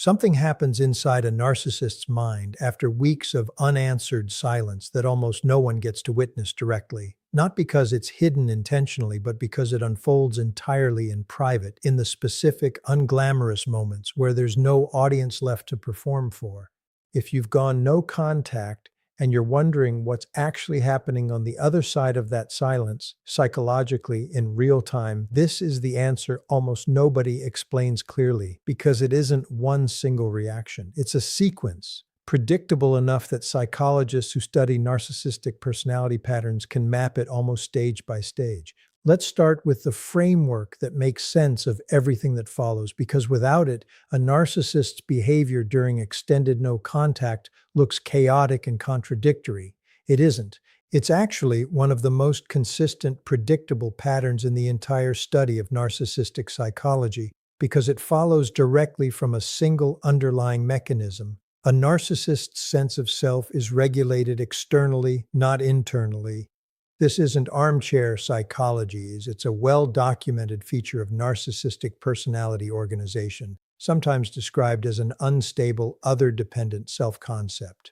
Something happens inside a narcissist's mind after weeks of unanswered silence that almost no one gets to witness directly. Not because it's hidden intentionally, but because it unfolds entirely in private, in the specific, unglamorous moments where there's no audience left to perform for. If you've gone no contact, and you're wondering what's actually happening on the other side of that silence, psychologically, in real time, this is the answer almost nobody explains clearly, because it isn't one single reaction. It's a sequence, predictable enough that psychologists who study narcissistic personality patterns can map it almost stage by stage. Let's start with the framework that makes sense of everything that follows, because without it, a narcissist's behavior during extended no contact looks chaotic and contradictory. It isn't. It's actually one of the most consistent, predictable patterns in the entire study of narcissistic psychology, because it follows directly from a single underlying mechanism. A narcissist's sense of self is regulated externally, not internally. This isn't armchair psychology, it's a well-documented feature of narcissistic personality organization, sometimes described as an unstable, other-dependent self-concept.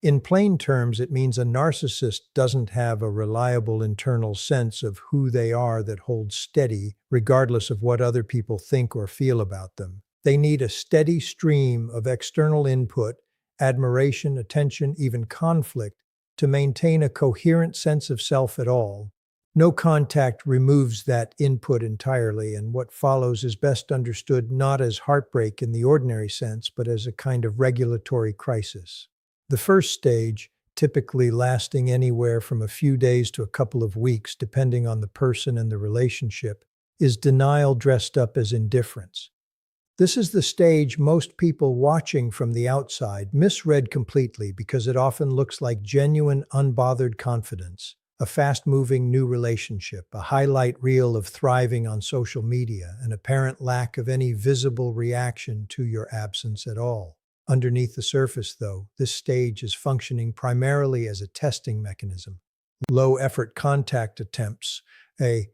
In plain terms, it means a narcissist doesn't have a reliable internal sense of who they are that holds steady, regardless of what other people think or feel about them. They need a steady stream of external input, admiration, attention, even conflict, to maintain a coherent sense of self at all. No contact removes that input entirely, and what follows is best understood not as heartbreak in the ordinary sense, but as a kind of regulatory crisis. The first stage, typically lasting anywhere from a few days to a couple of weeks, depending on the person and the relationship, is denial dressed up as indifference. This is the stage most people watching from the outside misread completely, because it often looks like genuine, unbothered confidence, a fast-moving new relationship, a highlight reel of thriving on social media, an apparent lack of any visible reaction to your absence at all. Underneath the surface, though, this stage is functioning primarily as a testing mechanism. Low-effort contact attempts, a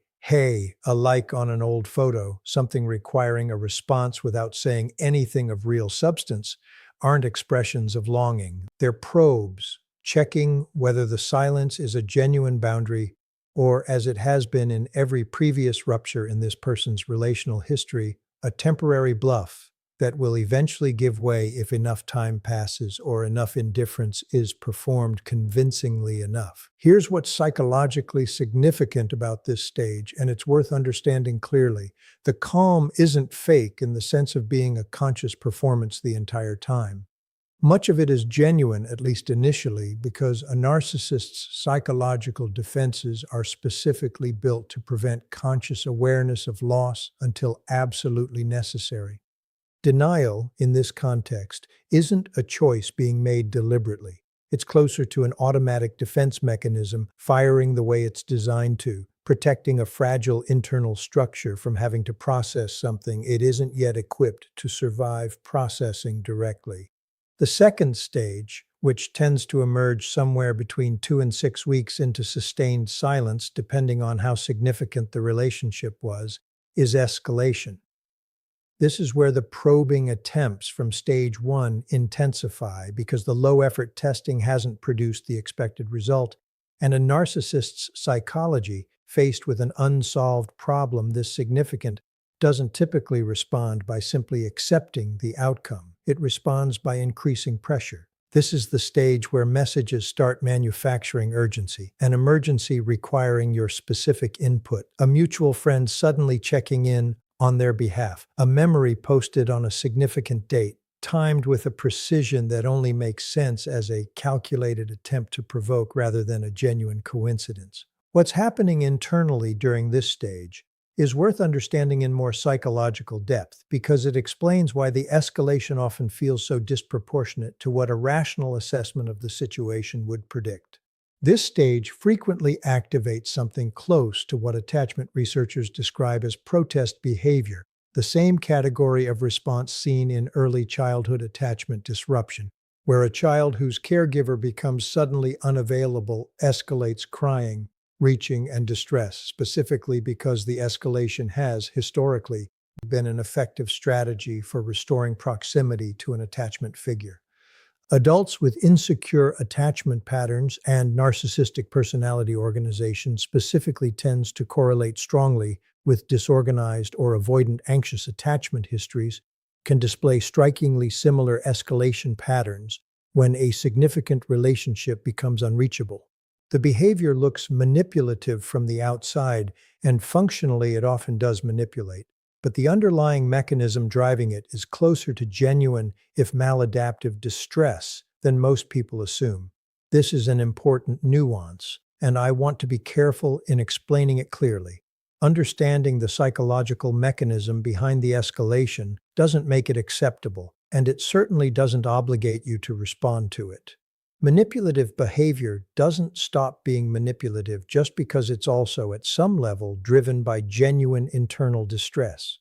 like on an old photo, something requiring a response without saying anything of real substance, aren't expressions of longing. They're probes, checking whether the silence is a genuine boundary, or, as it has been in every previous rupture in this person's relational history, a temporary bluff that will eventually give way if enough time passes or enough indifference is performed convincingly enough. Here's what's psychologically significant about this stage, and it's worth understanding clearly. The calm isn't fake in the sense of being a conscious performance the entire time. Much of it is genuine, at least initially, because a narcissist's psychological defenses are specifically built to prevent conscious awareness of loss until absolutely necessary. Denial, in this context, isn't a choice being made deliberately. It's closer to an automatic defense mechanism firing the way it's designed to, protecting a fragile internal structure from having to process something it isn't yet equipped to survive processing directly. The second stage, which tends to emerge somewhere between 2 and 6 weeks into sustained silence, depending on how significant the relationship was, is escalation. This is where the probing attempts from stage 1 intensify, because the low-effort testing hasn't produced the expected result, and a narcissist's psychology, faced with an unsolved problem this significant, doesn't typically respond by simply accepting the outcome. It responds by increasing pressure. This is the stage where messages start manufacturing urgency, an emergency requiring your specific input, a mutual friend suddenly checking in on their behalf, a memory posted on a significant date, timed with a precision that only makes sense as a calculated attempt to provoke rather than a genuine coincidence. What's happening internally during this stage is worth understanding in more psychological depth, because it explains why the escalation often feels so disproportionate to what a rational assessment of the situation would predict. This stage frequently activates something close to what attachment researchers describe as protest behavior, the same category of response seen in early childhood attachment disruption, where a child whose caregiver becomes suddenly unavailable escalates crying, reaching, and distress, specifically because the escalation has, historically, been an effective strategy for restoring proximity to an attachment figure. Adults with insecure attachment patterns and narcissistic personality organization specifically tends to correlate strongly with disorganized or avoidant anxious attachment histories, can display strikingly similar escalation patterns when a significant relationship becomes unreachable. The behavior looks manipulative from the outside, and functionally it often does manipulate, but the underlying mechanism driving it is closer to genuine, if maladaptive, distress than most people assume. This is an important nuance, and I want to be careful in explaining it clearly. Understanding the psychological mechanism behind the escalation doesn't make it acceptable, and it certainly doesn't obligate you to respond to it. Manipulative behavior doesn't stop being manipulative just because it's also, at some level, driven by genuine internal distress.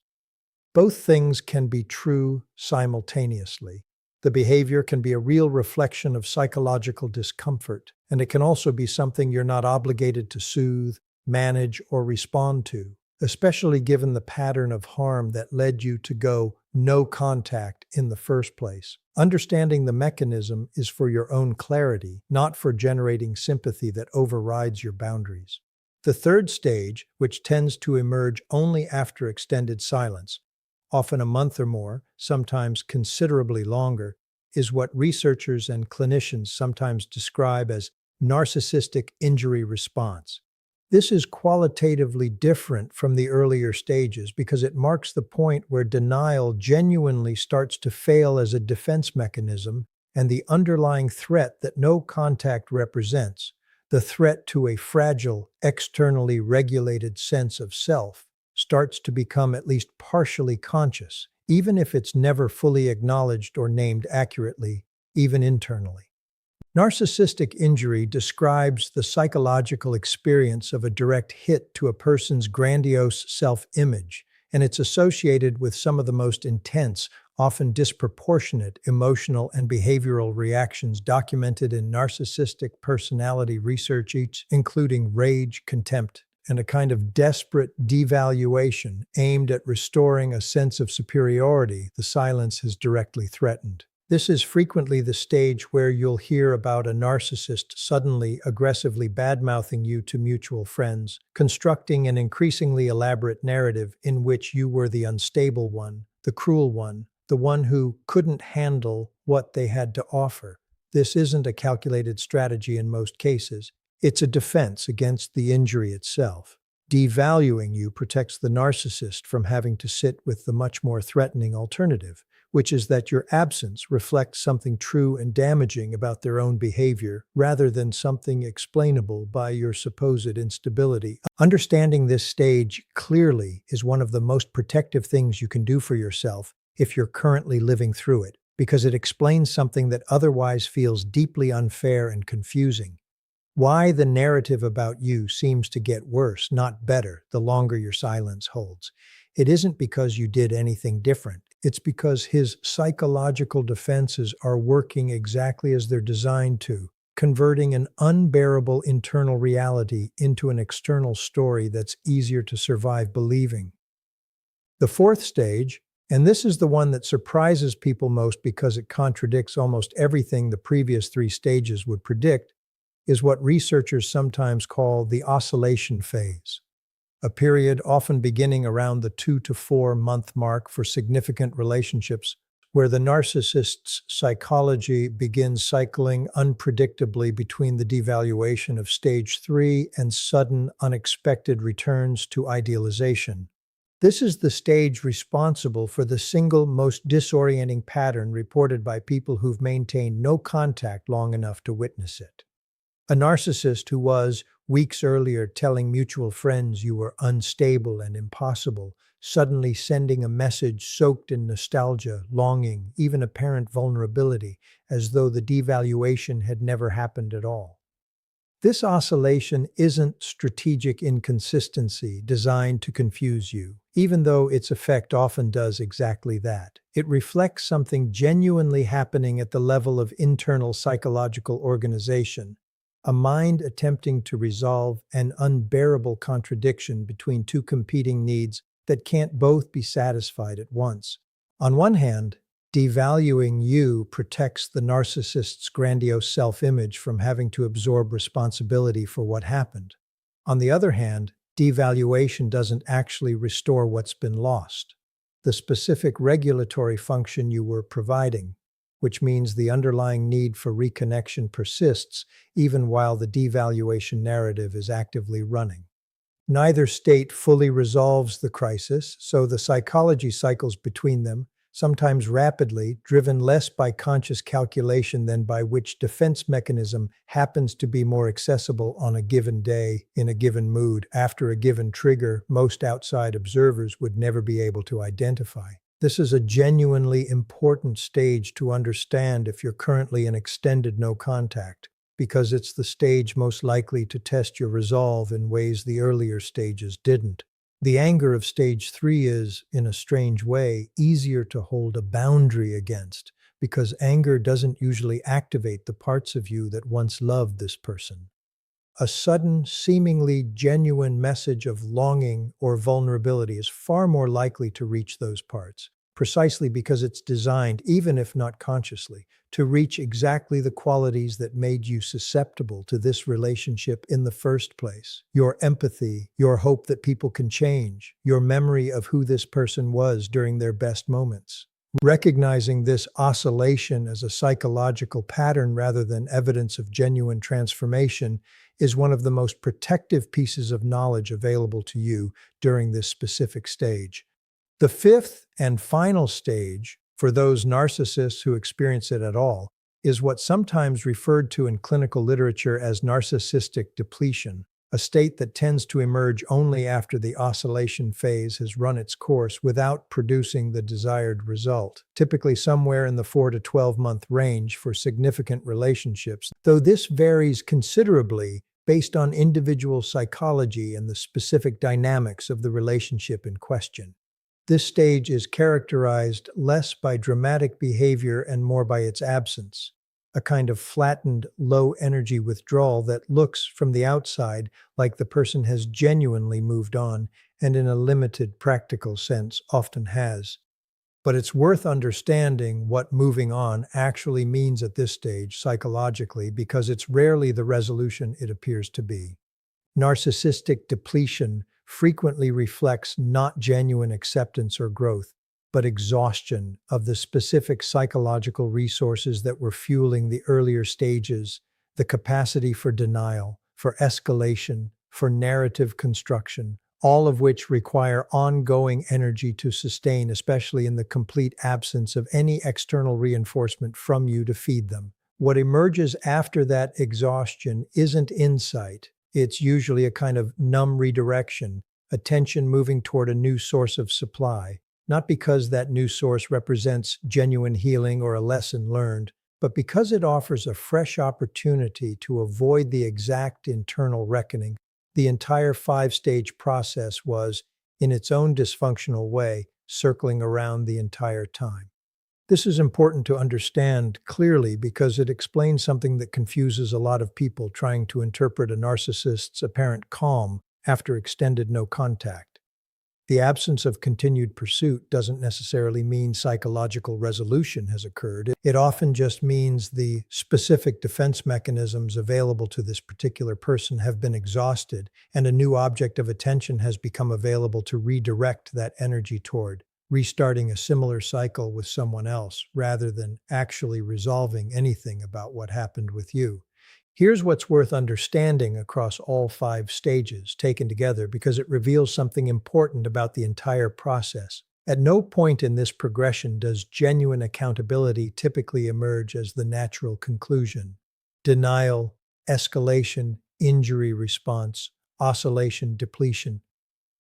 Both things can be true simultaneously. The behavior can be a real reflection of psychological discomfort, and it can also be something you're not obligated to soothe, manage, or respond to, especially given the pattern of harm that led you to go no contact in the first place. Understanding the mechanism is for your own clarity, not for generating sympathy that overrides your boundaries. The third stage, which tends to emerge only after extended silence, often a month or more, sometimes considerably longer, is what researchers and clinicians sometimes describe as narcissistic injury response. This is qualitatively different from the earlier stages because it marks the point where denial genuinely starts to fail as a defense mechanism, and the underlying threat that no contact represents, the threat to a fragile, externally regulated sense of self, starts to become at least partially conscious, even if it's never fully acknowledged or named accurately, even internally. Narcissistic injury describes the psychological experience of a direct hit to a person's grandiose self-image, and it's associated with some of the most intense, often disproportionate emotional and behavioral reactions documented in narcissistic personality research, including rage, contempt, and a kind of desperate devaluation aimed at restoring a sense of superiority the silence has directly threatened. This is frequently the stage where you'll hear about a narcissist suddenly aggressively badmouthing you to mutual friends, constructing an increasingly elaborate narrative in which you were the unstable one, the cruel one, the one who couldn't handle what they had to offer. This isn't a calculated strategy in most cases. It's a defense against the injury itself. Devaluing you protects the narcissist from having to sit with the much more threatening alternative, which is that your absence reflects something true and damaging about their own behavior rather than something explainable by your supposed instability. Understanding this stage clearly is one of the most protective things you can do for yourself if you're currently living through it, because it explains something that otherwise feels deeply unfair and confusing. Why the narrative about you seems to get worse, not better, the longer your silence holds. It isn't because you did anything different. It's because his psychological defenses are working exactly as they're designed to, converting an unbearable internal reality into an external story that's easier to survive believing. The fourth stage, and this is the one that surprises people most because it contradicts almost everything the previous three stages would predict, is what researchers sometimes call the oscillation phase, a period often beginning around the 2 to 4 month mark for significant relationships, where the narcissist's psychology begins cycling unpredictably between the devaluation of stage 3 and sudden, unexpected returns to idealization. This is the stage responsible for the single most disorienting pattern reported by people who've maintained no contact long enough to witness it. A narcissist who was, weeks earlier, telling mutual friends you were unstable and impossible, suddenly sending a message soaked in nostalgia, longing, even apparent vulnerability, as though the devaluation had never happened at all. This oscillation isn't strategic inconsistency designed to confuse you, even though its effect often does exactly that. It reflects something genuinely happening at the level of internal psychological organization, a mind attempting to resolve an unbearable contradiction between two competing needs that can't both be satisfied at once. On one hand, devaluing you protects the narcissist's grandiose self-image from having to absorb responsibility for what happened. On the other hand, devaluation doesn't actually restore what's been lost, the specific regulatory function you were providing, which means the underlying need for reconnection persists even while the devaluation narrative is actively running. Neither state fully resolves the crisis, so the psychology cycles between them, sometimes rapidly, driven less by conscious calculation than by which defense mechanism happens to be more accessible on a given day, in a given mood, after a given trigger most outside observers would never be able to identify. This is a genuinely important stage to understand if you're currently in extended no contact, because it's the stage most likely to test your resolve in ways the earlier stages didn't. The anger of stage 3 is, in a strange way, easier to hold a boundary against, because anger doesn't usually activate the parts of you that once loved this person. A sudden, seemingly genuine message of longing or vulnerability is far more likely to reach those parts, precisely because it's designed, even if not consciously, to reach exactly the qualities that made you susceptible to this relationship in the first place. Your empathy, your hope that people can change, your memory of who this person was during their best moments. Recognizing this oscillation as a psychological pattern rather than evidence of genuine transformation is one of the most protective pieces of knowledge available to you during this specific stage. The fifth and final stage, for those narcissists who experience it at all, is what's sometimes referred to in clinical literature as narcissistic depletion, a state that tends to emerge only after the oscillation phase has run its course without producing the desired result, typically somewhere in the 4 to 12-month range for significant relationships, though this varies considerably based on individual psychology and the specific dynamics of the relationship in question. This stage is characterized less by dramatic behavior and more by its absence, a kind of flattened, low-energy withdrawal that looks, from the outside, like the person has genuinely moved on, and in a limited, practical sense, often has. But it's worth understanding what moving on actually means at this stage psychologically, because it's rarely the resolution it appears to be. Narcissistic depletion frequently reflects not genuine acceptance or growth, but exhaustion of the specific psychological resources that were fueling the earlier stages, the capacity for denial, for escalation, for narrative construction, all of which require ongoing energy to sustain, especially in the complete absence of any external reinforcement from you to feed them. What emerges after that exhaustion isn't insight. It's usually a kind of numb redirection, attention moving toward a new source of supply, not because that new source represents genuine healing or a lesson learned, but because it offers a fresh opportunity to avoid the exact internal reckoning. The entire 5-stage process was, in its own dysfunctional way, circling around the entire time. This is important to understand clearly because it explains something that confuses a lot of people trying to interpret a narcissist's apparent calm after extended no contact. The absence of continued pursuit doesn't necessarily mean psychological resolution has occurred. It often just means the specific defense mechanisms available to this particular person have been exhausted, and a new object of attention has become available to redirect that energy toward, restarting a similar cycle with someone else, rather than actually resolving anything about what happened with you. Here's what's worth understanding across all 5 stages, taken together, because it reveals something important about the entire process. At no point in this progression does genuine accountability typically emerge as the natural conclusion. Denial, escalation, injury response, oscillation, depletion.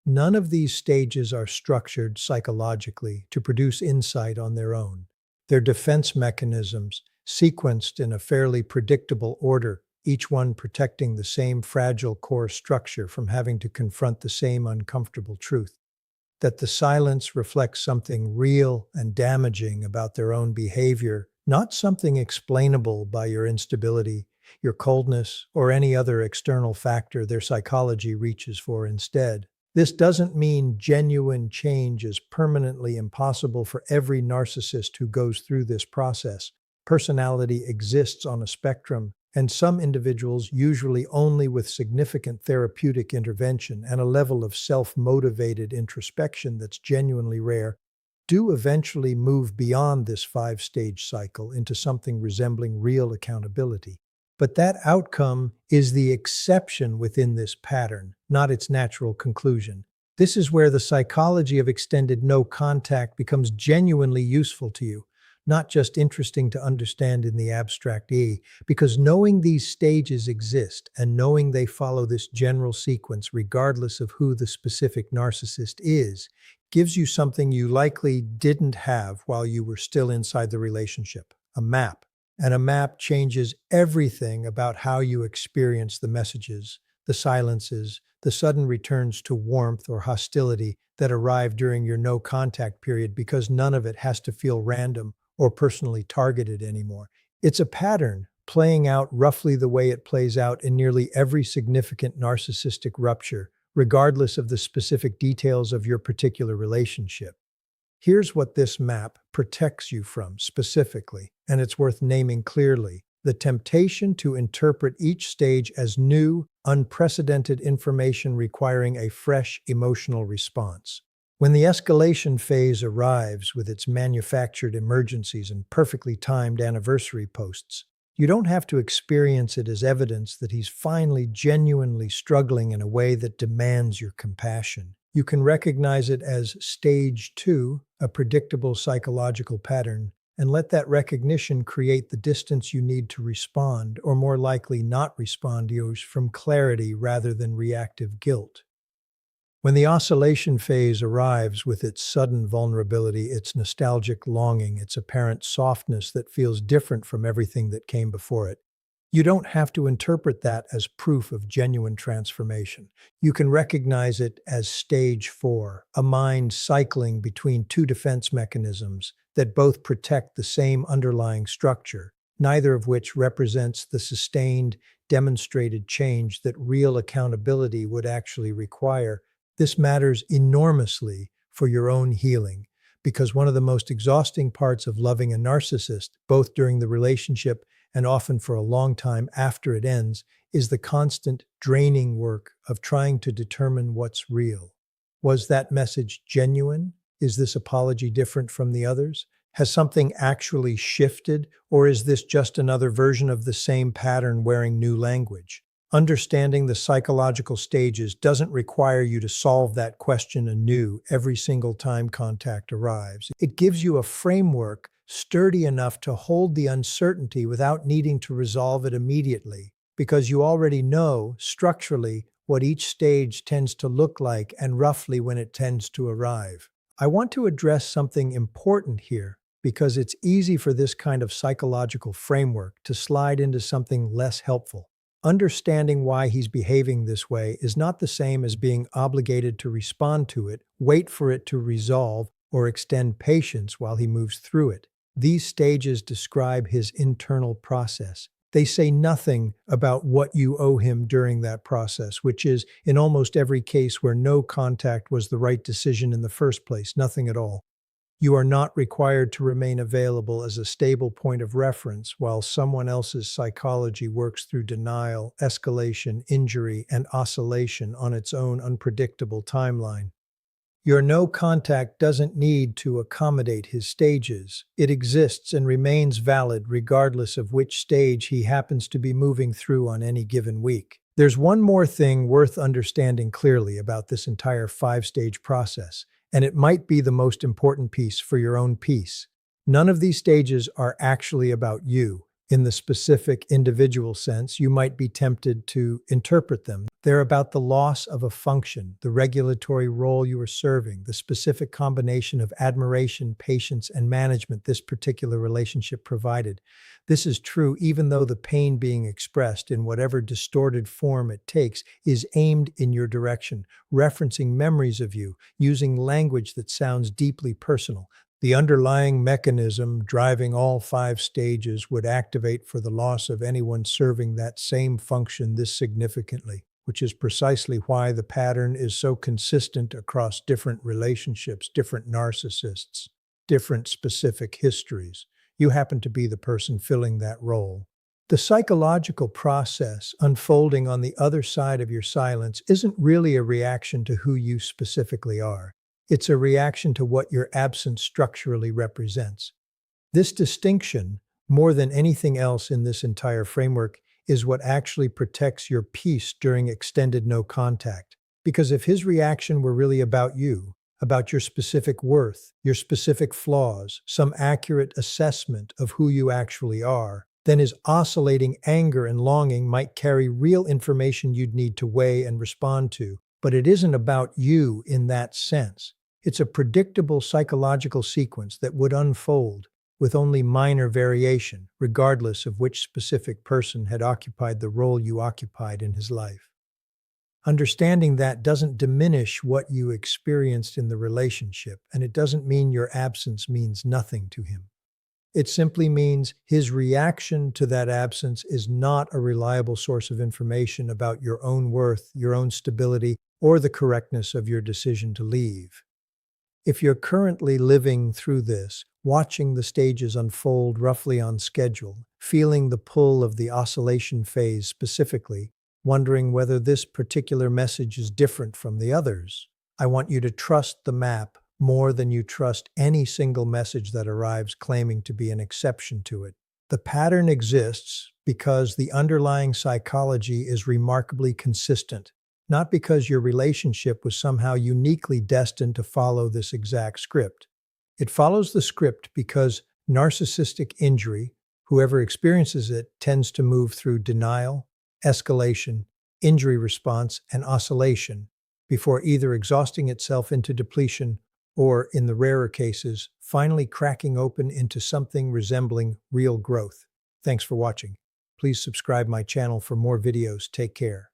None of these stages are structured psychologically to produce insight on their own. They're defense mechanisms, sequenced in a fairly predictable order, each one protecting the same fragile core structure from having to confront the same uncomfortable truth. That the silence reflects something real and damaging about their own behavior, not something explainable by your instability, your coldness, or any other external factor their psychology reaches for instead. This doesn't mean genuine change is permanently impossible for every narcissist who goes through this process. Personality exists on a spectrum, and some individuals, usually only with significant therapeutic intervention and a level of self-motivated introspection that's genuinely rare, do eventually move beyond this five-stage cycle into something resembling real accountability. But that outcome is the exception within this pattern, not its natural conclusion. This is where the psychology of extended no contact becomes genuinely useful to you, not just interesting to understand in the abstract because knowing these stages exist and knowing they follow this general sequence regardless of who the specific narcissist is, gives you something you likely didn't have while you were still inside the relationship: a map. And a map changes everything about how you experience the messages, the silences, the sudden returns to warmth or hostility that arrive during your no contact period, because none of it has to feel random or personally targeted anymore. It's a pattern playing out roughly the way it plays out in nearly every significant narcissistic rupture, regardless of the specific details of your particular relationship. Here's what this map protects you from specifically, and it's worth naming clearly: the temptation to interpret each stage as new, unprecedented information requiring a fresh emotional response. When the escalation phase arrives with its manufactured emergencies and perfectly timed anniversary posts, you don't have to experience it as evidence that he's finally genuinely struggling in a way that demands your compassion. You can recognize it as stage 2, a predictable psychological pattern, and let that recognition create the distance you need to respond, or more likely not respond to yours, from clarity rather than reactive guilt. When the oscillation phase arrives with its sudden vulnerability, its nostalgic longing, its apparent softness that feels different from everything that came before it, you don't have to interpret that as proof of genuine transformation. You can recognize it as stage 4, a mind cycling between two defense mechanisms that both protect the same underlying structure, neither of which represents the sustained, demonstrated change that real accountability would actually require. This matters enormously for your own healing, because one of the most exhausting parts of loving a narcissist, both during the relationship and often for a long time after it ends, is the constant, draining work of trying to determine what's real. Was that message genuine? Is this apology different from the others? Has something actually shifted, or is this just another version of the same pattern wearing new language? Understanding the psychological stages doesn't require you to solve that question anew every single time contact arrives. It gives you a framework sturdy enough to hold the uncertainty without needing to resolve it immediately, because you already know, structurally, what each stage tends to look like and roughly when it tends to arrive. I want to address something important here, because it's easy for this kind of psychological framework to slide into something less helpful. Understanding why he's behaving this way is not the same as being obligated to respond to it, wait for it to resolve, or extend patience while he moves through it. These stages describe his internal process. They say nothing about what you owe him during that process, which is, in almost every case where no contact was the right decision in the first place, nothing at all. You are not required to remain available as a stable point of reference while someone else's psychology works through denial, escalation, injury, and oscillation on its own unpredictable timeline. Your no contact doesn't need to accommodate his stages. It exists and remains valid regardless of which stage he happens to be moving through on any given week. There's one more thing worth understanding clearly about this entire five-stage process, and it might be the most important piece for your own peace. None of these stages are actually about you. In the specific individual sense, you might be tempted to interpret them. They're about the loss of a function, the regulatory role you are serving, the specific combination of admiration, patience, and management this particular relationship provided. This is true even though the pain being expressed, in whatever distorted form it takes, is aimed in your direction, referencing memories of you, using language that sounds deeply personal. The underlying mechanism driving all five stages would activate for the loss of anyone serving that same function this significantly. which is precisely why the pattern is so consistent across different relationships, different narcissists, different specific histories. You happen to be the person filling that role. The psychological process unfolding on the other side of your silence isn't really a reaction to who you specifically are. It's a reaction to what your absence structurally represents. This distinction, more than anything else in this entire framework, is what actually protects your peace during extended no contact. Because if his reaction were really about you, about your specific worth, your specific flaws, some accurate assessment of who you actually are, then his oscillating anger and longing might carry real information you'd need to weigh and respond to. But it isn't about you in that sense. It's a predictable psychological sequence that would unfold with only minor variation, regardless of which specific person had occupied the role you occupied in his life. Understanding that doesn't diminish what you experienced in the relationship, and it doesn't mean your absence means nothing to him. It simply means his reaction to that absence is not a reliable source of information about your own worth, your own stability, or the correctness of your decision to leave. If you're currently living through this, watching the stages unfold roughly on schedule, feeling the pull of the oscillation phase specifically, wondering whether this particular message is different from the others, I want you to trust the map more than you trust any single message that arrives claiming to be an exception to it. The pattern exists because the underlying psychology is remarkably consistent, not because your relationship was somehow uniquely destined to follow this exact script. It follows the script because narcissistic injury, whoever experiences it, tends to move through denial, escalation, injury response, and oscillation before either exhausting itself into depletion or, in the rarer cases, finally cracking open into something resembling real growth. Thanks for watching. Please subscribe my channel for more videos. Take care.